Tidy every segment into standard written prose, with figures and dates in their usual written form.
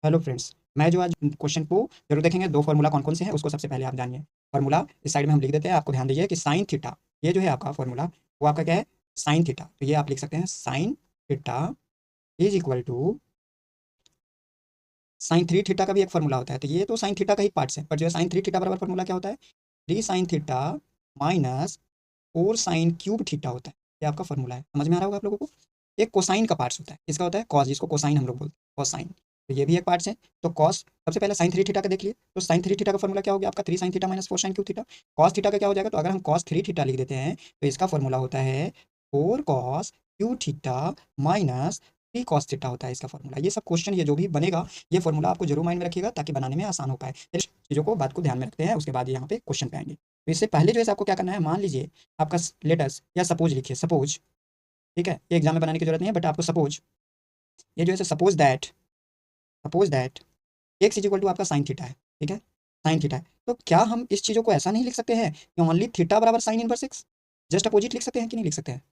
Hello friends, मैं जो आज क्वेश्चन को जरूर देखेंगे। दो फार्मूला कौन कौन से हैं उसको सबसे पहले आप जानिए। फार्मूला इस साइड में हम लिख देते हैं। आपको ध्यान दीजिए कि साइन थीटा, ये जो है आपका फार्मूला, वो आपका क्या है, साइन थीटा। तो ये आप लिख सकते हैं sine theta is equal to sine three theta का भी एक फार्मूला होता है। तो ये तो साइन थीटा का ही पार्ट्स है, पर जो है साइन थ्री थीटा बराबर फार्मूला क्या होता है, three sine theta minus four sine cube theta होता है। ये आपका फार्मूला है, समझ में आ रहा होगा आप लोगों को। एक कोसाइन का पार्ट्स होता है, इसका होता है कॉस, जिसको कोसाइन हम लोग बोलते हैं, कोसाइन। तो ये भी एक पार्ट्स है। तो कॉस, सबसे पहले साइन थ्री थीटा का देख लिए। तो साइन थ्री थीटा का फॉर्मूला क्या हो गया आपका, three sine theta minus four sine cube theta. Cos theta का क्या हो जाएगा, तो अगर हम कॉस थ्री थीटा लिख देते हैं तो इसका फॉर्मूला होता है four cos Q theta minus three cos theta होता है इसका फॉर्मूला। ये सब क्वेश्चन, ये जो भी बनेगा, ये फॉर्मूला आपको जरूर माइंड में रखिएगा ताकि बनाने में आसान हो पाए। इस चीज़ों को, बात को ध्यान में रखते हैं, उसके बाद यहाँ पे क्वेश्चन पे आएंगे। तो इससे पहले जो है आपको क्या करना है, मान लीजिए आपका लेटस या सपोज लिखिए, सपोज, ठीक है, ये एग्जाम में बनाने की जरूरत नहीं है, बट आपको सपोज, ये जो है suppose that x is equal to आपका साइन थीटा है, ठीक है, साइन थीटा है। तो क्या हम इस चीज़ों को ऐसा नहीं लिख सकते हैं कि ओनली थीटा बराबर sign inverse x, just opposite लिख सकते हैं कि नहीं लिख सकते हैं?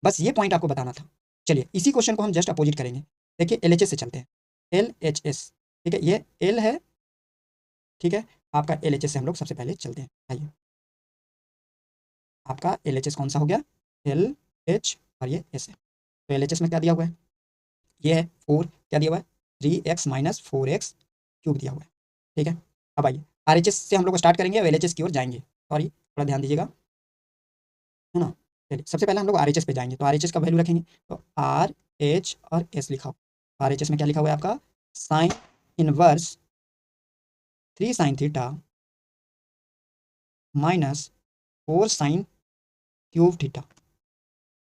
बस ये पॉइंट आपको बताना था। चलिए इसी क्वेश्चन को हम जस्ट अपोजिट करेंगे। देखिए एल से चलते हैं, LHS, ठीक है, ये एल है, ठीक है, आपका LHS से हम लोग सबसे पहले चलते हैं। आइए, आपका LHS कौन सा हो गया, LH, और ये S है। तो LHS में क्या दिया हुआ है, ये है फोर, क्या दिया हुआ है, three x minus four x cube दिया हुआ है, ठीक है। अब आइए RHS से हम लोग स्टार्ट करेंगे, अब LHS की ओर जाएंगे। सॉरी, थोड़ा ध्यान दीजिएगा, है ना। चलिए सबसे पहले हम लोग RHS पे जाएंगे, तो RHS का वैल्यू रखेंगे। तो RH और S लिखा हो, RHS में क्या लिखा हुआ है आपका, sine inverse three sine theta minus four sine cube theta,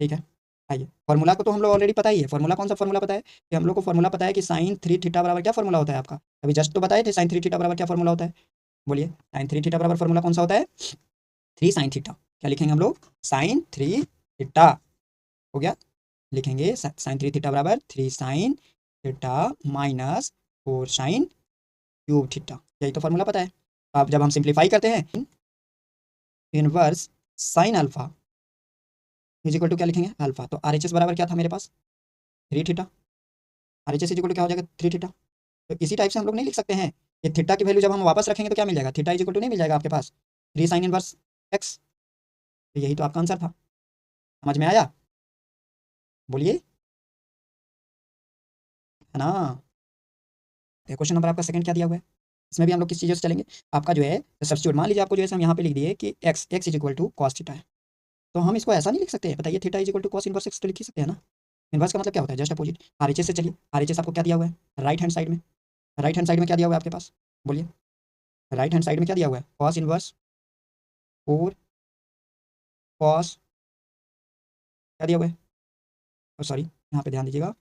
ठीक है। आइए, फॉर्मूला को तो हम लोग ऑलरेडी पता ही है। फॉर्मूला कौन सा फॉर्मूला पता है, कि हम लोग को फॉर्मूला पता है कि साइन थ्री थीटा बराबर क्या फॉर्मूला होता है आपका, अभी जस्ट तो बताए थे साइन थ्री थीटा बराबर क्या फॉर्मूला होता है। बोलिए, साइन थ्री थीटा बराबर फॉर्मूला कौन सा होता है, थ्री साइन थीटा। क्या लिखेंगे हम लोग, साइन थ्री थीटा, हो गया। लिखेंगे साइन थ्री थीटा बराबर three sine theta minus four sine cube theta, यही तो फॉर्मूला पता है। अब जब हम सिंप्लीफाई करते हैं, inverse sine alpha is equal to क्या लिखेंगे, अल्फा। तो RHS बराबर क्या था मेरे पास, three theta. RHS is equal to क्या हो जाएगा, थ्री थीटा। तो इसी टाइप से हम लोग नहीं लिख सकते हैं, ये थीटा की वैल्यू जब हम वापस रखेंगे तो क्या मिल जाएगा, थीटा इज इक्वल टू नहीं मिल जाएगा आपके पास, थ्री साइन इनवर्स एक्स। तो यही तो आपका आंसर था, समझ में आया, बोलिए, है ना। क्वेश्चन नंबर आपका सेकंड क्या दिया हुआ है, इसमें भी हम लोग किस चीज़ों से चलेंगे, आपका जो है सब्स्टिट्यूट, मान लीजिए आपको जो है हम यहाँ पे लिख दिए कि x is equal to cos theta है। तो हम इसको ऐसा नहीं लिख सकते, बताइए, theta is equal to cos inverse x तो लिख ही सकते हैं ना। इनवर्स का मतलब क्या होता है, जस्ट अपोजिट। RHS से चलिए, RHS आपको क्या दिया हुआ है, राइट हैंड साइड में, राइट हैंड साइड में क्या दिया हुआ है आपके पास, बोलिए, राइट हैंड साइड में क्या दिया हुआ है, कॉस इनवर्स फोर कॉस, क्या दिया हुआ है, सॉरी यहाँ पे ध्यान दीजिएगा,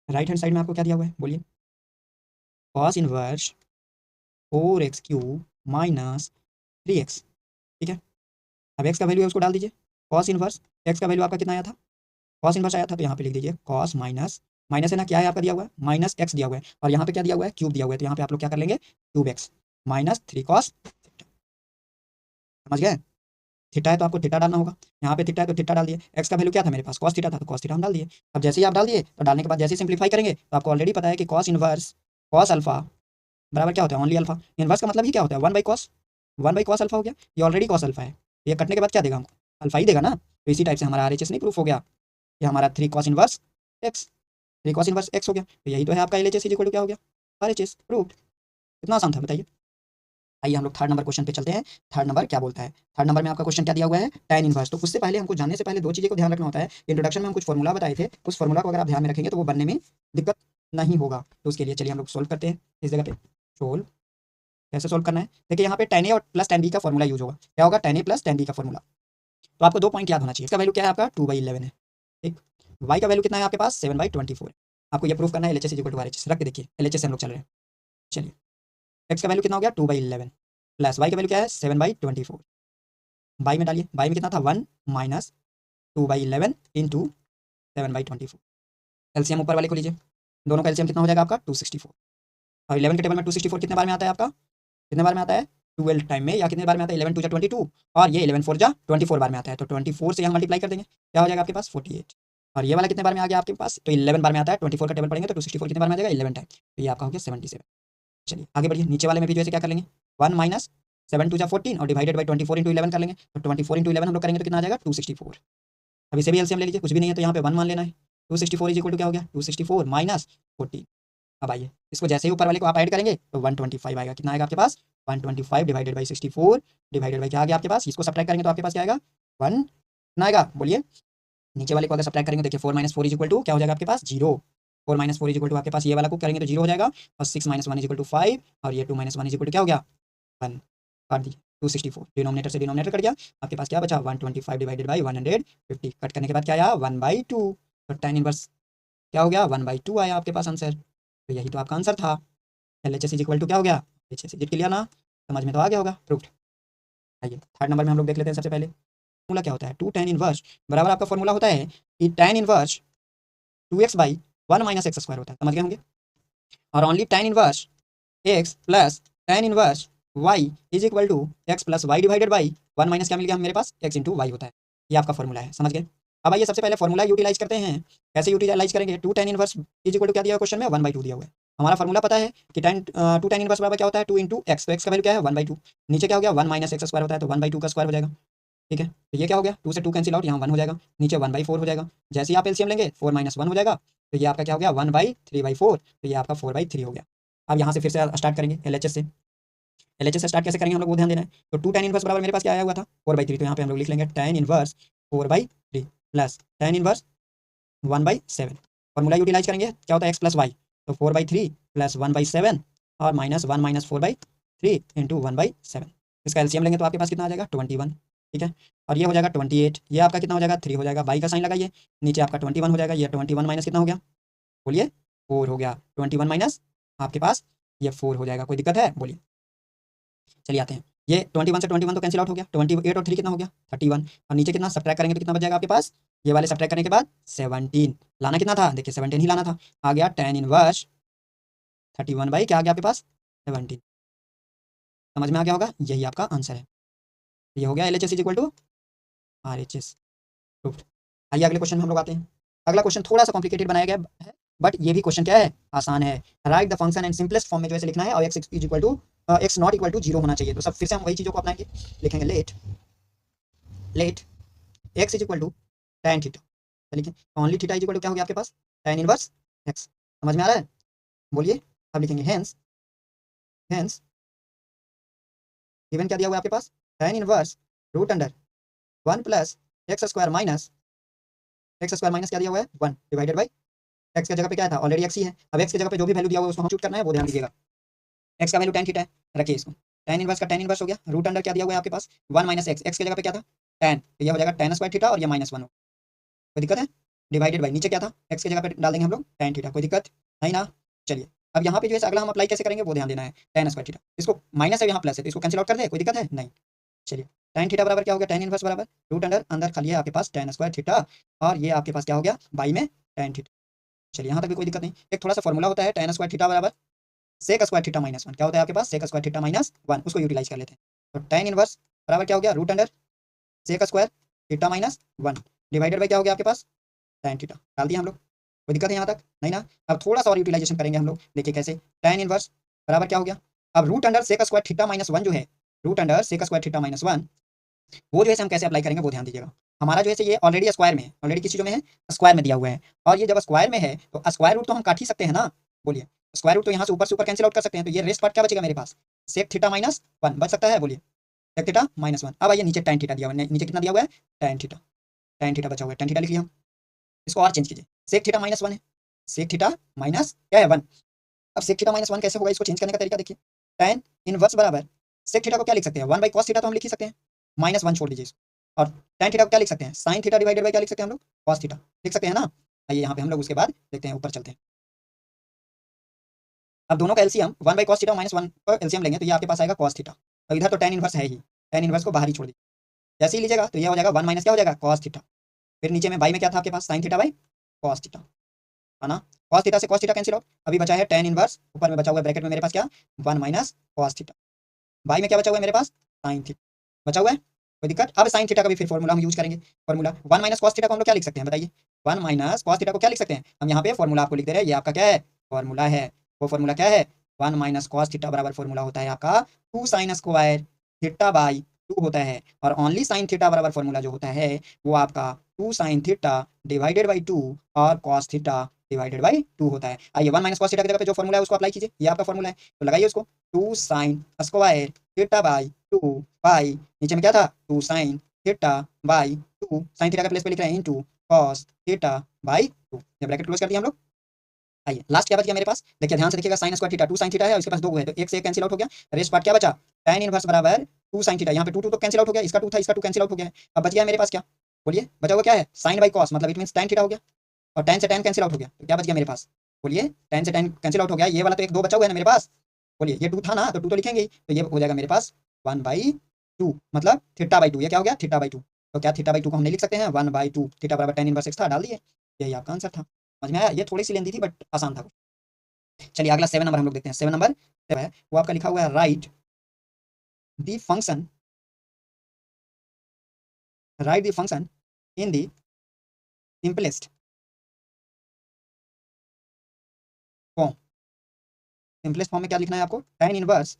राइट हैंड साइड में आपको क्या दिया हुआ है, बोलिए, cos inverse four x cube minus three x, ठीक है। अब एक्स का वैल्यू है उसको डाल दीजिए, कॉस इनवर्स एक्स का वैल्यू आपका कितना आया था, कॉस इनवर्स आया था, तो यहाँ पे लिख दीजिए कॉस माइनस, माइनस है ना, क्या है आपका दिया हुआ है, माइनस एक्स दिया हुआ है, और यहाँ पे क्या दिया हुआ है, क्यूब दिया हुआ है, तो यहाँ पे आप लोग क्या कर लेंगे, cube x minus three cos, समझ गए। थीटा है तो आपको थीटा डालना होगा, यहाँ पे थीटा है तो थीटा डाल दिए, एक्स का वैल्यू क्या था मेरे पास, कॉस थीटा था, तो कॉस थीटा हम डाल दिए। अब जैसे ही आप डाल दिए, तो डालने के बाद जैसे ही सिंप्लीफाई करेंगे तो आपको ऑलरेडी पता है कि कॉस इनवर्स कॉस अल्फा बराबर क्या होता है, ओनली अल्फा। इनवर्स का मतलब ही क्या होता है, वन बाई कॉस अल्फा हो गया, ये ऑलरेडी कॉस अल्फा है, ये कटने के बाद क्या देगा हमको, अल्फा ही देगा ना। तो इसी टाइप से हमारा RHS नहीं प्रूफ हो गया, ये हमारा three cos inverse x, three cos inverse x हो गया। तो यही तो है आपका LHS इक्वल टू क्या हो गया, RHS प्रूफ। इतना आसान था, बताइए। आइए हम लोग थर्ड नंबर क्वेश्चन पे चलते हैं। थर्ड नंबर क्या बोलता है, थर्ड नंबर में आपका क्वेश्चन क्या दिया हुआ है, tan इनवर्स। तो उससे पहले हमको जानने से पहले दो चीज़ों को ध्यान रखना होता है। इंट्रोडक्शन में हम कुछ फॉर्मूला बताए थे, उस फॉर्मूला को अगर आप ध्यान में रखेंगे तो वो बनने में दिक्कत नहीं होगा। तो उसके लिए चलिए हम लोग सोल्व करते हैं इस जगह पे। सोल्व कैसे सोल्व करना है, देखिए यहाँ पे tan A और प्लस tan B का फॉर्मूला यूज होगा। क्या होगा, tan A plus tan B का फॉर्मूला। तो आपको दो पॉइंट याद होना चाहिए, इसका वैल्यू क्या है आपका, 2/11 है, ठीक। y का वैल्यू कितना है आपके पास, 7/24 है। आपको ये प्रूफ करना है, LHS इक्वल टू RHS रख के देखिए, LHS से हम लोग चल रहे हैं। चलिए, x का वैल्यू कितना हो गया, 2/11, प्लस y का वैल्यू क्या है, 7/24। बाई में डालिए, बाई में कितना था, 1 माइनस 2/11 इंटू 7/24। एलसीएम ऊपर वाले को लीजिए, दोनों का एलसीएम कितना हो जाएगा आपका, 264। और 11 के टेबल में 264 कितने बार में आता है आपका, कितने बार में आता है, 12 टाइम में, या कितने बार में आता है, 11 2 जा 22, और ये 11 4 जा 24 बार में आता है। तो 24 से यहाँ मल्टीप्लाई कर देंगे, क्या हो जाएगा आपके पास, 48। और ये वाला कितने बार में आ गया आपके पास, तो 11 बार में आता है। 24 का टेबल पढ़ेंगे तो 264 कितने बार में आ जाएगा, 11 टाइम। तो ये आपका हो गया 77। चलिए आगे बढ़िए, नीचे वाले में भी जो है क्या कर लेंगे, 1 माइनस 7 टू जा 14 और डिवाइडेड बाई 24 इंटू 11 कर लेंगे। तो 24 इंटू 11 हम लोग करेंगे तो कितना आ जाएगा, 264। अब इसे भी एलसीएम ले लीजिए, कुछ भी नहीं है तो यहाँ पे 1 मान लेना है। 264 इज इक्वल टू क्या हो गया, 264 माइनस 14। अब आइए इसको जैसे ही ऊपर वाले को आप ऐड करेंगे तो 125 आएगा। कितना आएगा आपके पास, 125 डिवाइडेड बाई 64 डिवाइडेड बाई क्या आ गया आपके पास, इसको सब्ट्रैक्ट करेंगे तो आपके पास क्या आएगा, 1 कितना आएगा बोलिए। नीचे वाले को अगर सब्ट्रैक्ट करेंगे देखिए 4 माइनस 4 इज इक्वल टू क्या हो जाएगा आपके पास, 0। 4 माइनस 4 इज इक्वल टू आपके पास ये वाला को करेंगे तो 0 हो जाएगा, और 6 माइनस 1 इज इक्वल टू 5, और ये 2 माइनस 1 इज इक्वल टू क्या हो गया, 1। काट दीजिए 264, डिनोमिनेटर से डिनोमिनेटर कट गया, आपके पास क्या बचा 125 डिवाइडेड बाई 150। कट करने के बाद क्या आया 1/2। तो tan इनवर्स क्या हो गया 1/2 आया आपके पास आंसर। तो यही तो आपका आंसर था। LHS इज इक्वल टू क्या हो गया, LHS इज क्लियर ना, समझ में तो आ गया होगा, प्रूफ्ड। आइए थर्ड नंबर में हम लोग देख लेते हैं। सबसे पहले फॉर्मूला क्या होता है, 2 tan इनवर्स बराबर आपका फॉर्मूला होता है कि tan inverse 2x by 1 minus x square होता है, समझ गए होंगे। और only tan inverse x plus tan inverse y is equal to x plus y divided by 1 minus क्या मिल गया मेरे पास, x इंटू वाई होता है। ये आपका फॉर्मूला है, समझ गए। अब आइए सबसे पहले फॉर्मूला यूटिलाइज करते हैं। कैसे यूटिलाइज करेंगे, 2 tan inverse is equal to क्या दिया हुआ क्वेश्चन में, 1/2 दिया हुआ है। हमारा फॉर्मूला पता है कि 2 tan इनवर्स बराबर क्या होता है, 2 इंटू एक्स। तो एक्स का वैल्यू क्या है 1/2। नीचे क्या हो गया 1 माइनस एक्स स्क्वायर होता है, तो 1/2 का स्क्वायर हो जाएगा। ठीक है, तो ये क्या हो गया 2 से 2 कैंसिल आउट, यहाँ 1 हो जाएगा, नीचे 1/4 हो जाएगा। जैसे ही आप एलसीएम लेंगे 4 माइनस 1 हो जाएगा, तो ये आपका क्या हो गया 1/3/4, तो ये आपका 4/3 हो गया। अब यहाँ से फिर से स्टार्ट करेंगे LHS से। LHS से स्टार्ट कैसे करेंगे हम लोग वो ध्यान देना है। तो 2 tan इनवर्स बराबर मेरे पास क्या आया हुआ था 4/3, तो यहाँ पे हम लोग लिख लेंगे tan inverse 4/3 plus tan inverse 1/7। Formula utilize करेंगे क्या होता है x प्लस वाई, तो 4/3 प्लस 1/7 और माइनस 1 माइनस 4/3 इंटू 1/7। इसका एलसीएम लेंगे तो आपके पास कितना आ जाएगा 21। ठीक है, और ये हो जाएगा 28, ये आपका कितना हो जाएगा 3 हो जाएगा, बाई का साइन लगाइए, नीचे आपका 21 हो जाएगा। ये 21 माइनस कितना हो गया बोलिए 4 हो गया, 21 माइनस आपके पास ये 4 हो जाएगा। कोई दिक्कत है बोलिए। चलिए आते हैं, ये 21 से 21 तो कैंसिल आउट हो गया, 28 और 3 कितना हो गया 31, और नीचे कितना सब्ट्रैक्ट करेंगे तो कितना बच जाएगा आपके पास, ये वाले सब्ट्रैक्ट करने के बाद 17 लाना कितना था, देखिए 17 ही लाना था, आ गया tan इनवर्स 31 बाई क्या आ गया आपके पास 17। समझ में आ गया होगा, यही आपका आंसर है। ये हो गया LHS is equal to RHS, proofed. आइए अगले क्वेश्चन में हम लोग आते हैं। अगला क्वेश्चन थोड़ा सा कॉम्प्लिकेटेड बनाया गया है, बट ये भी क्वेश्चन क्या है आसान है। Write the function and simplest form में जो है लिखना है, और x is equal to x not equal to 0 होना चाहिए। तो सब फिर से हम वही चीज़ों को अपनाएंगे, लिखेंगे let x is equal to tan theta, लिखिए only theta is equal to क्या हो गया आपके पास tan इनवर्स x। समझ में आ रहा है बोलिए। अब लिखेंगे हेंस गिवन क्या दिया हुआ है आपके पास, tan inverse root under 1 plus x square minus क्या दिया हुआ है 1 डिवाइडेड बाई एक्स की जगह पे क्या था ऑलरेडी एक्स ही है। अब एक्स की जगह पे जो भी वैल्यू दिया हुआ है उसको हम चूज करना है, वो ध्यान दीजिएगा। एक्स का वैल्यू tan थीटा है, रखिए इसको, tan इनवर्स का tan इनवर्स हो गया, रूट अंडर क्या दिया हुआ है आपके पास 1 माइनस एक्स, एक्स की जगह पे क्या था tan, तो ये हो जाएगा tan स्क्वायर थीटा और ये -1 हो। कोई दिक्कत है, डिवाइडेड बाई नीचे क्या था एक्स की जगह पे डाल देंगे हम लोग tan थीटा, कोई दिक्कत नहीं ना। चलिए अब यहाँ पे जो है अगला हम अप्लाई कैसे करेंगे वो ध्यान देना है। tan स्क्वायर थीटा, इसको माइनस है यहाँ प्लस है तो इसको कैंसिल आउट कर दे, कोई दिक्कत है नहीं। चलिए tan थीटा बराबर क्या हो गया tan इनवर्स बराबर रूट अंडर अंदर खाली है आपके पास tan स्क्वायर थीटा, और ये आपके पास क्या हो गया बाई में tan थीटा। चलिए यहाँ तक भी कोई दिक्कत नहीं। एक थोड़ा सा फॉर्मूला होता है tan स्क्वायर थीटा बराबर सेक स्क्वायर थीटा -1, क्या होता है आपके पास सेक स्क्वायर थीटा -1, उसको यूटिलाइज कर लेते हैं। तो tan इनवर्स बराबर क्या हो गया root under sec square theta -1 divided by क्या हो गया आपके पास tan थीटा, डाल दिया हम लोग। कोई दिक्कत है यहाँ तक नहीं ना। अब थोड़ा सा और यूटिलाइजेशन करेंगे हम लोग, देखिए कैसे। tan इनवर्स बराबर क्या हो गया, अब root under sec square theta -1 जो है, root under sec square theta -1 वो जो है हम कैसे अप्लाई करेंगे वो ध्यान दीजिएगा। हमारा जो है ये ऑलरेडी स्क्वायर में है, ऑलरेडी किस चीज़ों में है स्क्वायर में दिया हुआ है, और ये जब स्क्वायर में है तो स्क्वायर रूट तो हम काट ही सकते हैं ना बोलिए। स्क्वायर रूट तो यहाँ से ऊपर कैंसिल आउट कर सकते हैं, तो ये रेस्ट पार्ट क्या बचेगा मेरे पास सेक थीटा -1 बच सकता है बोलिए, सेक थीटा -1। अब आइए नीचे tan थीटा दिया हुआ है, नीचे कितना दिया हुआ है tan थीटा बचा हुआ है, tan थीटा लिख लिया हम। इसको और चेंज कीजिए, सेक थीटा -1 है, सेक थीटा माइनस क्या है 1। अब सेक थीटा -1 कैसे होगा, इसको चेंज करने का तरीका देखिए। tan इनवर्स बराबर सेक थीटा को क्या लिख सकते हैं 1 बाई कॉस थीटा, तो हम लिख ही सकते हैं, -1 छोड़ दीजिए इसको। और tan थीटा को क्या लिख सकते हैं साइन थीटा डिवाइडेड बाई क्या लिख सकते हैं हम लोग कॉस थीटा, लिख सकते हैं ना। आइए यहाँ पे हम लोग उसके बाद देखते हैं, ऊपर चलते हैं। अब दोनों का एलसीएम 1 बाई कॉस थीटा -1 का एलसीएम लेंगे तो ये आपके पास आएगा कॉस थीटा, और इधर तो tan इनवर्स है ही, tan इनवर्स को बाहर ही छोड़ दीजिए। जैसे ही लीजिएगा तो ये हो जाएगा 1 माइनस क्या हो जाएगा कॉस थीटा, फिर नीचे में बाई में क्या था आपके पास sine theta by cos theta, है ना। कॉस थीटा से कॉस थीटा कैंसिल आउट, अभी बचा है tan इनवर्स, ऊपर में बचा हुआ है ब्रैकेट में मेरे पास क्या 1 माइनस कॉस थीटा, बाई में क्या बचा हुआ है मेरे पास साइन थीटा बचा हुआ है। कोई दिक्कत, अब साइन थीटा का भी फिर फॉर्मूला हम यूज करेंगे। फॉर्मूला 1 माइनस कॉस थीटा को हम लोग क्या लिख सकते हैं बताइए, वन माइनस कॉस थीटा को क्या लिख सकते हैं हम यहाँ पे फॉर्मूला आपको लिख दे रहे हैं, ये आपका क्या है फॉर्मूला है। वो फॉर्मूला क्या है, वन माइनस कॉस थीटा बराबर फॉर्मूला होता है आपका two sine square theta by two होता है, और ओनली साइन थीटा बराबर फॉर्मूला जो होता है वो आपका two sine theta divided by two और cos theta divided by two होता है। आइए वन माइनस कॉस थीटा की जगह पे जो फॉर्मूला है उसको अप्लाई कीजिए, ये आपका फॉर्मूला है तो लगाइए उसको, two sine square theta by two by नीचे में क्या था two sine theta by two, sine theta का प्लेस पे लिख रहे हैं into cos theta by two, ये ब्रैकेट क्लोज कर दिया हम लोग। आइए लास्ट क्या बच गया मेरे पास, देखिए ध्यान से देखिएगा, sign square theta two sine theta है और इसके पास दो है तो एक से एक कैंसिल आउट हो गया, रेस्ट पार्ट क्या बचा tan इनवर्स बराबर टू साइन थीटा, यहाँ पे टू टू तो कैंसिल आउट हो गया, इसका टू था इसका टू कैंसिल आउट हो गया है, अब बच गया मेरे पास क्या, बोलिए बचा हुआ क्या है साइन बाई कॉस, मतलब इट मीन tan थीटा हो गया, और tan से tan कैंसिल आउट हो गया तो क्या बच गया मेरे पास, बोलिए tan से tan कैंसिल आउट हो गया, ये वाला तो एक दो बचा हुआ है ना मेरे पास, बोलिए ये टू था ना तो टू तो लिखेंगे ही, तो ये हो जाएगा मेरे पास वन बाई टू, मतलब थीटा बाई टू, ये क्या हो गया थीटा बाई टू, तो क्या थीटा बाई टू को हम नहीं लिख सकते हैं वन बाई टू, थीटा बराबर tan इनवर्स एक्स था, डाल दिए, यही आपका आंसर था। समझ में आया, ये थोड़ी सी लेंदी थी बट आसान था। चलिए अगला 7 नंबर हम लोग देखते हैं, 7 नंबर है वो आपका लिखा हुआ है function write the function in the simplest form, simplest form में क्या लिखना है आपको, tan inverse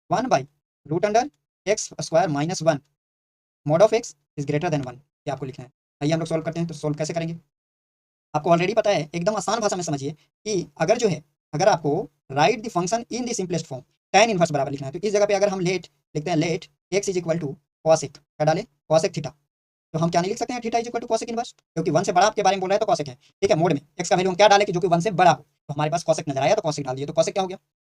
one by root under x square minus one mod of x is greater than one, ये आपको लिखना है। आइए हम लोग सॉल्व करते हैं, तो सॉल्व कैसे करेंगे आपको ऑलरेडी पता है, एकदम आसान भाषा में समझिए कि अगर जो है अगर आपको right the function in the simplest form tan inverse बराबर लिखना है, तो इस जगह पे अगर हम लेट लिखते हैं, let x is equal to cosec, क्या डाले कॉसेक थीटा, तो हम क्या नहीं लिख सकते हैं theta is equal to cosec inverse, क्योंकि वन से बड़ा आपके बारे में बोल रहा है तो कॉसेक है, ठीक है, मोड में एक्स का वैल्यू हम क्या डालें कि जो कि वन से बड़ा हो, तो हमारे पास कॉसेक नजर आया तो कॉसेक डाल दिए, तो कॉसेक क्या हो गया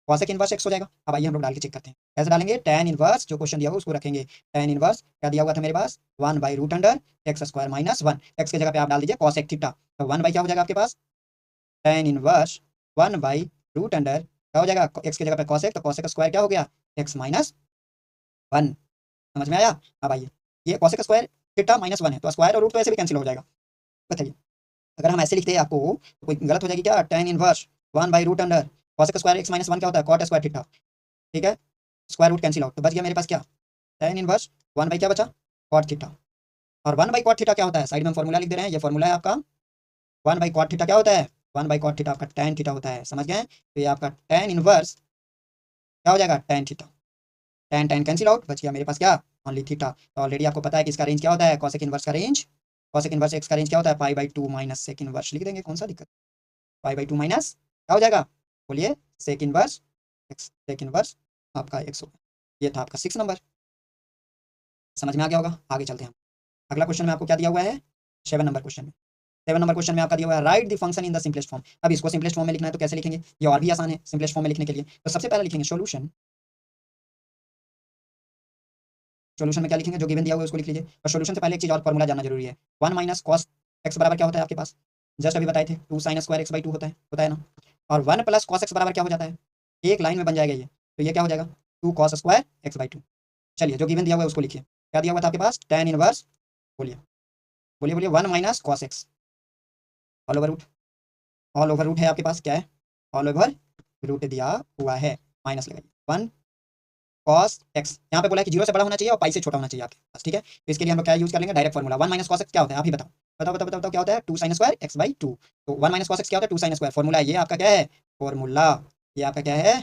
कॉसेक इनवर्स एक्स हो जाएगा। अब आइए हम लोग डाल के चेक करते हैं कैसे डालेंगे, tan इनवर्स जो क्वेश्चन दिया हुआ उसको रखेंगे, tan इनवर्स क्या दिया हुआ था मेरे पास one by root under x square minus one, x की जगह पे आप डाल दीजिए कॉसेक थीटा, तो वन बाई क्या हो जाएगा आपके पास tan inverse one by root under क्या हो जाएगा एक्स की जगह पे कॉसेक, तो कॉसेक स्क्वायर क्या हो गया एक्स माइनस वन, समझ में आया। अब आइए ये cosec square theta minus one है तो स्क्वायर और रूट तो ऐसे भी कैंसिल हो जाएगा, बताइए अगर हम ऐसे लिखते हैं आपको तो कोई गलत हो जाएगी क्या, tan inverse one by root under cosec square x minus one क्या होता है कॉट स्क्वायर थीटा, ठीक है, स्क्वायर रूट कैंसिल आउट, तो बच गया मेरे पास क्या tan इनवर्स वन बाई क्या बचा कॉट थीटा, और वन बाई कॉट थीटा क्या होता है, साइड में फॉर्मूला लिख दे रहे हैं, ये फॉर्मूला है आपका वन बाई कॉट थीटा क्या होता है, वन बाई कॉट थीटा आपका tan थीटा होता है, समझ गए, तो ये आपका tan इनवर्स क्या हो जाएगा tan theta, tan tan cancel out, बच गया मेरे पास क्या ओनली थीटा, तो ऑलरेडी आपको पता है कि इसका रेंज क्या होता है कॉसेक इनवर्स का रेंज, कॉसेक इनवर्स एक्स का रेंज क्या होता है pi by two minus sec inverse, लिख देंगे कौन सा दिक्कत, पाई बाई टू माइनस क्या हो जाएगा, बोलिए sec inverse x, sec inverse आपका एक्स होगा, ये था आपका 6 नंबर, समझ में आ गया होगा। आगे चलते हैं हम, अगला क्वेश्चन में आपको क्या दिया हुआ है 7 नंबर क्वेश्चन में, 7 नंबर क्वेश्चन में आपका दिया हुआ है write the function in the simplest form, अब इसको सिंपलेस्ट फॉर्म में लिखना है तो कैसे लिखेंगे, ये और भी आसान है सिंपलेस्ट फॉर्म में लिखने के लिए, तो सबसे पहले लिखेंगे सोल्यूशन, सोल्यूशन में क्या लिखेंगे जो गिवन दिया हुआ है उसको लिख लीजिए, और सोल्यूशन से पहले एक चीज और फॉर्मूला जानना जरूरी है, वन माइनस कॉस एक्स बराबर क्या होता है आपके पास, जस्ट अभी बताए थे two sine square x by two होता है ना, और वन प्लस कॉस एक्स बराबर क्या हो जाता है, एक लाइन में बन जाएगा ये, तो ये क्या हो जाएगा two cos square x by two, चलिए जो गिवन दिया हुआ है उसको लिखिए, क्या दिया हुआ था आपके पास tan इनवर्स, बोलिए बोलिए बोलिए one minus cos x all over root, all over root है आपके पास क्या है ऑल ओवर रूट दिया हुआ है, माइनस लगाइए वन कॉस एक्स, यहाँ पे बोला है कि जीरो से बड़ा होना चाहिए और पाई से छोटा होना चाहिए आपके पास, ठीक है, तो इसके लिए हम लोग क्या यूज कर लेंगे direct formula, one minus cos x क्या होता है आप ही बताओ, बताओ बताओ बताओ बताओ क्या होता है two sine square x by two, तो वन माइनस कॉस एक्स क्या होता है टू साइन स्क्वायर, फॉर्मूला ये आपका क्या है फॉर्मूला, ये आपका क्या है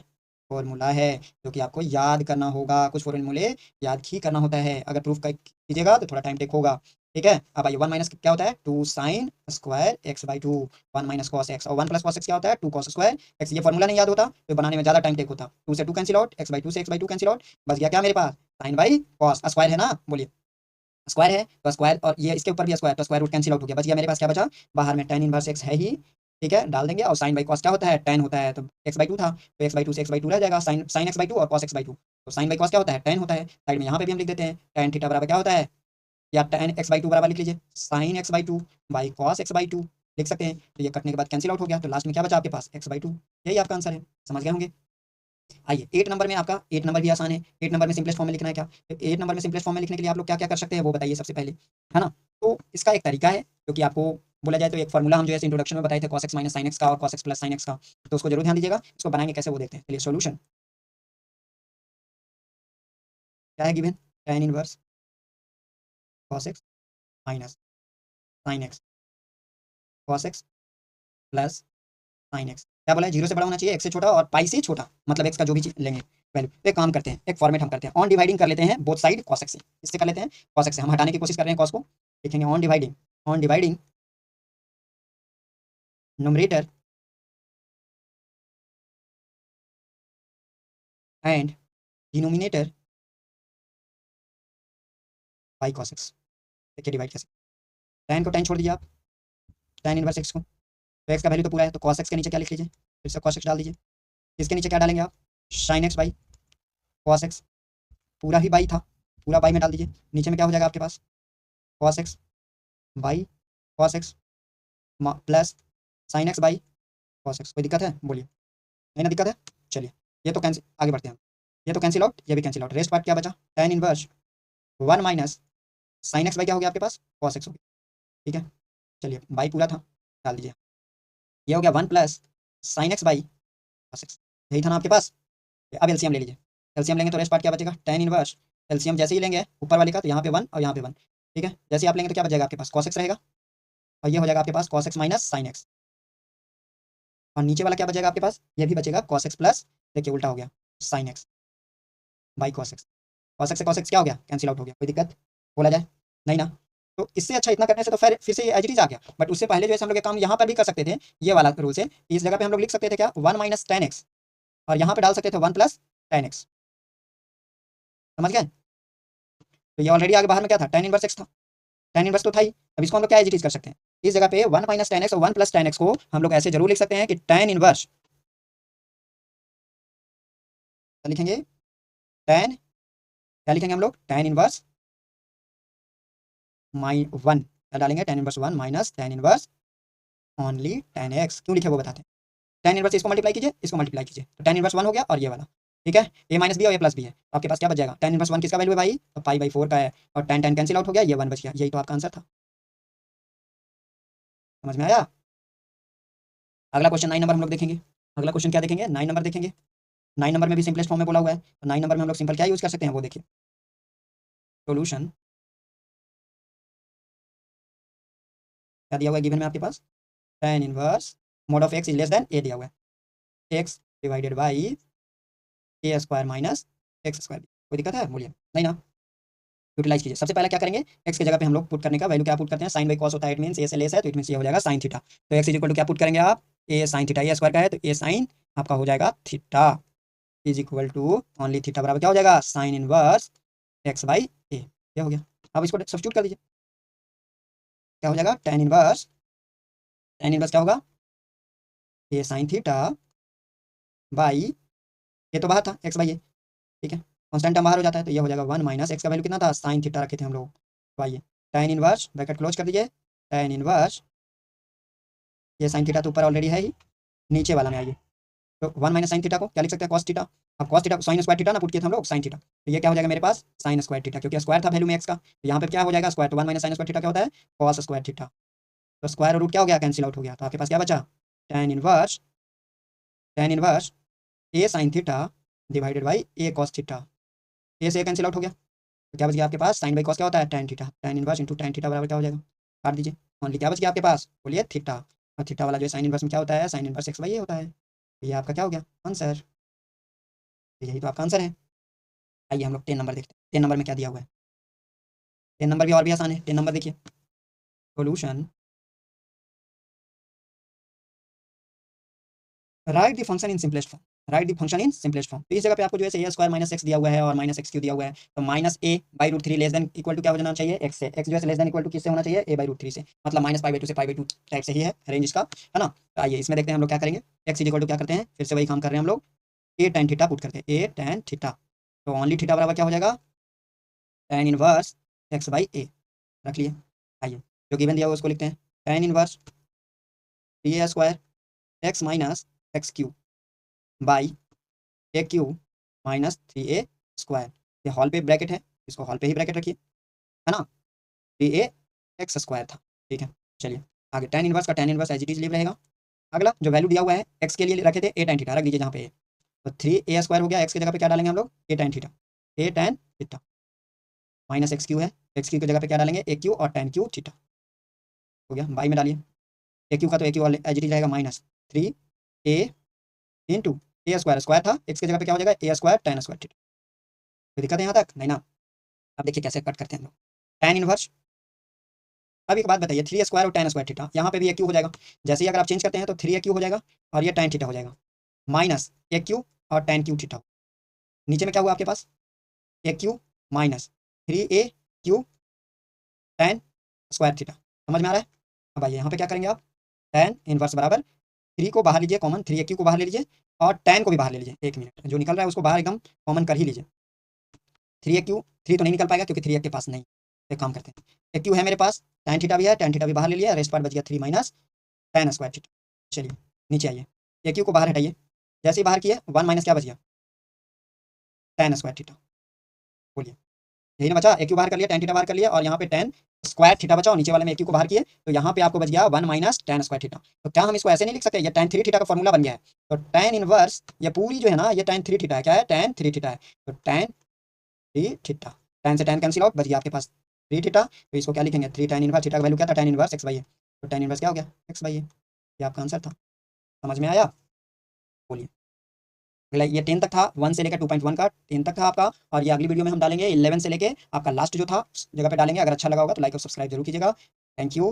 फॉर्मूला है जो कि आपको याद करना होगा, कुछ फॉर्मूले याद ही करना होता है, अगर प्रूफ कीजिएगा तो थोड़ा टाइम टेक होगा, ठीक है। अब आइए वन माइनस क्या होता है two sine square x by two, one minus cos x, और वन प्लस कॉस एक्स क्या होता है टू कॉस स्क्वायर एक्स, ये फॉर्मूला नहीं याद होता तो बनाने में ज़्यादा टाइम टेक होता, टू से two cancel out x by two से x by two cancel out, बस गया क्या मेरे पास साइन बाई कॉस, स्क्वायर है ना, बोलिए स्क्वायर है तो स्क्वायर, और ये इसके ऊपर भी स्क्वायर तो स्क्वायर रूट कैंसिल आउट हो गया, बच गया मेरे पास क्या बचा बाहर में tan इनवर्स एक्स है ही, ठीक है डाल देंगे, और साइन बाई कॉस क्या होता है tan होता है, तो एक्स बाई टू था तो एक्स बाई टू से एक्स बाई टू रह जाएगा, sine sine x by two और कॉस एक्स बाई टू, तो साइन बाई कॉस क्या होता है tan होता है, साइड में यहाँ पे भी हम लिख देते हैं tan थीटा बराबर क्या होता है, या tan एक्स बाई टू बराबर लिख लीजिए sign x by two by cos x by to, लिख सकते हैं, तो ये कटने के बाद कैंसिल आउट हो गया, तो लास्ट में क्या बचा आपके पास एक्स बाई टू, यही आपका आंसर है, समझ गए होंगे। आइए 8 नंबर में आपका 8 नंबर भी आसान है, 8 नंबर में सिंपलेस्ट फॉर्म में लिखना है क्या, तो 8 नंबर में सिंपलेस्ट फॉर्म में लिखने के लिए आप लोग क्या क्या कर सकते हैं वो बताइए सबसे पहले, है ना, तो इसका एक तरीका है जो कि आपको बोला जाए तो एक फॉर्मूला हम जो है इंट्रोडक्शन में बताए थे cos x minus sin x का और cos x plus sin x का, तो उसको जरूर ध्यान दीजिएगा, इसको बनाएंगे कैसे वो देखते हैं, चलिए सोल्यूशन क्या है given tan inverse cos x minus sin x, cos x plus sine x. क्या बोला है, 0 से बड़ा होना चाहिए, x से छोटा और पाई से छोटा, मतलब x का जो भी लेंगे वैल्यू। तो एक काम करते हैं, एक फॉर्मेट हम करते हैं, ऑन डिवाइडिंग कर लेते हैं बोथ साइड कॉस एक्स से। इससे कर लेते हैं कॉस एक्स से, हम हटाने की कोशिश कर रहे हैं कॉस को, लिखेंगे on dividing numerator and denominator by cos x. देखिए डिवाइड कैसे, tan को tan छोड़ दीजिए आप, tan इनवर्स एक्स को, तो एक्स का वैल्यू तो पूरा है, तो कॉस एक्स के नीचे क्या लिख लीजिए, फिर से कॉस एक्स डाल दीजिए। इसके नीचे क्या डालेंगे आप, sign x by cos x, पूरा ही बाई था, पूरा बाई में डाल दीजिए। नीचे में क्या हो जाएगा आपके पास, cos x by cos x plus sine x by cos x. कोई दिक्कत है बोलिए, नहीं ना दिक्कत है। चलिए ये तो कैंसिल, आगे बढ़ते हैं हम। ये तो कैंसिल आउट, ये भी कैंसिल आउट, रेस्ट पार्ट क्या बचा, tan inverse 1 minus sine x by क्या हो गया आपके पास, कॉस एक्स हो गया। ठीक है, चलिए बाई पूरा था, डाल दीजिए। ये हो गया 1 plus sine x by cos x, यही था ना आपके पास। अब एलसीएम ले लीजिए, एलसीएम लेंगे तो रेस्ट पार्ट क्या बचेगा, tan इनवर्स, एलसीएम जैसे ही लेंगे ऊपर वाले का तो यहाँ पे 1 और यहाँ पे 1। ठीक है, जैसे ही आप लेंगे तो क्या बचेगा आपके पास, कॉस एक्स रहेगा, और ये हो जाएगा आपके पास cos x minus sine x, और नीचे वाला क्या बचेगा आपके पास, ये भी बचेगा कॉस एक्स प्लस, देखिए उल्टा हो गया, sign x by cos x. Cos x से कॉस एक्स क्या हो गया, कैंसिल आउट हो गया। कोई दिक्कत बोला जाए, नहीं ना। तो इससे अच्छा इतना करने से तो फिर से ये एज इट इज आ गया, बट उससे पहले जो है हम लोग ये काम यहाँ पर भी कर सकते थे, ये वाला रूल से। इस जगह पे हम लोग लिख सकते थे क्या, 1 माइनस tan एक्स, और यहाँ पे डाल सकते थे 1 प्लस tan एक्स। समझ गए, तो ये ऑलरेडी आगे बाहर में क्या था, tan इनवर्स एक्स था, tan इनवर्स तो था ही। अब इसको हम लोग क्या एज इट इज कर सकते हैं, इस जगह पे 1 माइनस tan एक्स और 1 प्लस tan एक्स को हम लोग ऐसे जरूर लिख सकते हैं कि tan इनवर्स, क्या लिखेंगे, tan, क्या लिखेंगे हम लोग, tan इनवर्स माइ 1, क्या डालेंगे, tan inverse 1 minus tan inverse only tan x. क्यों लिखे वो बताते हैं, tan इनवर्स इसको मल्टीप्लाई कीजिए, इसको मल्टीप्लाई कीजिए, तो tan इनवर्स 1 हो गया और ये वाला। ठीक है, a माइनस बी और a प्लस बी है, तो आपके पास क्या बच जाएगा, tan इनवर्स 1 किसका वैल्यू है भाई, तो पाई बाई 4 का है, और tan tan कैंसिल आउट हो गया, ये 1 बच गया, यही तो आपका आंसर था। समझ में आया। अगला क्वेश्चन 9 नंबर हम लोग देखेंगे। अगला क्वेश्चन क्या देखेंगे, 9 नंबर देखेंगे। 9 नंबर में भी सिंपलेस्ट फॉर्म में बोला हुआ है, तो 9 नंबर में हम लोग सिंपल क्या यूज कर सकते हैं वो देखिए, सोल्यूशन क्या दिया हुआ है गिवन में आपके पास, tan inverse mod of x is less than a दिया हुआ है, x divided by a square minus x square. कोई दिक्कत है बोलिए, नहीं ना। यूटिलाइज कीजिए, सबसे पहले क्या करेंगे, एक्स की जगह पे हम लोग पुट करने का वैल्यू क्या पुट करते हैं, साइन बाई कॉस होता है, इट मींस ए से लेस है तो इट मींस ये हो जाएगा साइन थीटा। तो एक्स इज इक्वल टू क्या पुट करेंगे आप, a sine theta, a square का है तो ए साइन आपका हो जाएगा theta, is equal to only theta बराबर क्या हो जाएगा, sine inverse x by a. क्या हो गया, अब इसको सब्स्टिट्यूट कर दीजिए, क्या हो जाएगा, tan इनवर्स क्या होगा, ए साइन थीटा बाई, ये तो बाहर था एक्स बाई ए, ठीक है, कॉन्स्टेंट टर्म बाहर हो जाता है, तो ये हो जाएगा 1 माइनस एक्स का वैल्यू कितना था, साइन थीटा रखे थे हम लोग, तो आइए tan इनवर्स ब्रैकेट क्लोज कर दीजिए, tan इनवर्स ये साइन थीटा तो ऊपर ऑलरेडी है ही, नीचे वाला में आइए, तो 1 माइनस साइन थीटा को क्या लिख सकते हैं, कॉस थीटा। अब कॉस थीटा को साइन स्क्वायर थीटा ना पुट किए थे हम लोग, साइन थीटा, तो ये क्या हो जाएगा मेरे पास, साइन स्क्वायर थीटा, क्योंकि स्क्वायर था वैल्यू में एक्स का, तो यहाँ पे क्या हो जाएगा स्क्वायर, तो 1 माइनस साइन स्क्वायर थीटा क्या होता है, कॉस स्क्वायर थीटा, तो स्क्वायर और रूट क्या हो गया, कैंसिल आउट हो गया, तो आपके पास क्या बचा, tan inverse a sine theta divided by a cos theta, a से कैंसिल आउट हो गया, तो क्या बच गया आपके पास, साइन बाई कॉस क्या होता है, tan theta, tan inverse into tan theta बराबर क्या हो जाएगा, काट दीजिए, ओनली क्या बच गया आपके पास, बोलिए थीटा, और थीटा वाला जो है साइन इनवर्स में क्या होता है, साइन इनवर्स एक्स बाई ए होता है, तो ये आपका क्या हो गया आंसर, तो यही तो आपका आंसर है। आइए हम लोग 10 नंबर देखते हैं, 10 नंबर में क्या दिया हुआ है, 10 नंबर भी और भी आसान है, 10 नंबर देखिए, solution right the function in simplest form, right the function in simplest form. तो इस जगह पे आपको जो है ए स्क्वायर माइनस एक्स दिया हुआ है और माइनस एक्स क्यू दिया हुआ है, तो minus a by root three less than equal to क्या होना चाहिए, एक्स से, एक्स जो है लेस देन इक्वल टू किससे होना चाहिए, ए बाई रूट थ्री से, मतलब माइनस पाई बाई टू से पाई बाई टू टाइप से ही है रेंज इसका, है ना। तो आइए इसमें देखते हैं हम लोग क्या करेंगे, एक्स इक्वल टू क्या करते हैं, फिर से वही काम कर रहे हैं हम लोग, ए टेन थीटा पुट करते हैं, ए टेन थीटा, तो ओनली थीटा बराबर क्या हो जाएगा, टेन इनवर्स एक्स बाई ए, रख लिए। आइए जो गिवन दिया हुआ उसको लिखते हैं, tan inverse A square x minus x Q by A q minus three A square, ये हॉल पे ब्रैकेट है, इसको हॉल पे ही ब्रैकेट रखिए, है ना, थ्री ए एक्स स्क्वायर था। ठीक है, चलिए आगे tan इनवर्स का tan inverse as it is leave रहेगा। अगला जो वैल्यू दिया हुआ है एक्स के लिए रखे थे ए tan थीटा, रख दीजिए जहाँ पे ए, तो थ्री ए स्क्वायर हो गया, एक्स की जगह पे क्या डालेंगे हम लोग, ए tan थीटा, ए tan theta minus x Q है, एक्स क्यू की जगह पे क्या डालेंगे, ए क्यू और tan क्यू थीटा, हो गया बाई में डालिए, ए क्यू का तो ए क्यू एज इट इज रहेगा -3a इंटू ए स्क्वायर, स्क्वायर था एक्स की जगह पे क्या हो जाएगा ए स्क्वायर tan स्क्वायर थीटा। कोई दिक्कत है यहाँ तक? नहीं ना। अब देखिए कैसे कट करते हैं हम लोग। tan इनवर्स, अब एक बात बताइए 3 स्क्वायर और tan स्क्वायर थीटा, यहाँ पे भी ए क्यू हो जाएगा। जैसे ही अगर आप चेंज करते हैं तो 3a क्यू हो जाएगा और ये tan थीटा हो जाएगा, माइनस ए क्यू और tan क्यू थीटा। नीचे में क्या हुआ आपके पास a q minus 3a q tan square theta. समझ में आ रहा है? अब आइए यहाँ पे क्या करेंगे आप, tan इनवर्स बराबर 3 को बाहर लीजिए कॉमन, 3a क्यू को बाहर ले लीजिए और tan को भी बाहर ले लीजिए। एक मिनट, जो निकल रहा है उसको बाहर एकदम कॉमन कर ही लीजिए। 3a क्यू, 3 तो नहीं निकल पाएगा क्योंकि 3 के पास नहीं। एक काम करते हैं, ए क्यू है मेरे पास, tan थीटा भी है, tan थीटा भी बाहर ले लिया, रेस्ट पार्ट बच गया 3 माइनस tan स्क्वायर थीटा। चलिए नीचे आइए, ए क्यू को बाहर हटाइए, जैसे ही बाहर किए 1 माइनस क्या बच गया tan स्क्वायर थीटा। बोलिए यही ना बचा, ए क्यू बाहर कर लिया, tan थीटा बाहर कर लिया और यहाँ पे tan स्क्वायर थीटा बचा और नीचे वाले में ए क्यू को बाहर किए तो यहाँ पे आपको बच गया 1 माइनस tan स्क्वायर थीटा। तो क्या हम इसको ऐसे नहीं लिख सकते, ये tan 3 थीटा का फॉर्मूला बन गया है। तो tan इनवर्स ये पूरी जो है ना ये tan 3 थीटा है। क्या है? tan 3 थीटा है। तो tan 3 थीटा, tan से tan कैंसिल आउट, बच गया आपके पास 3 थीटा। तो इसको क्या लिखेंगे 3 tan इनवर्स, थीटा का वैल्यू क्या था tan इनवर्स x/a। तो tan इनवर्स क्या हो गया x/a। ये आपका आंसर था। समझ में आया? बोलिए। अगला ये 10 तक था, 1 से लेकर 2.1 का 10 तक था आपका, और ये अगली वीडियो में हम डालेंगे 11 से लेके आपका लास्ट जो था उस जगह पे डालेंगे। अगर अच्छा लगा होगा तो लाइक और सब्सक्राइब जरूर कीजिएगा। Thank you.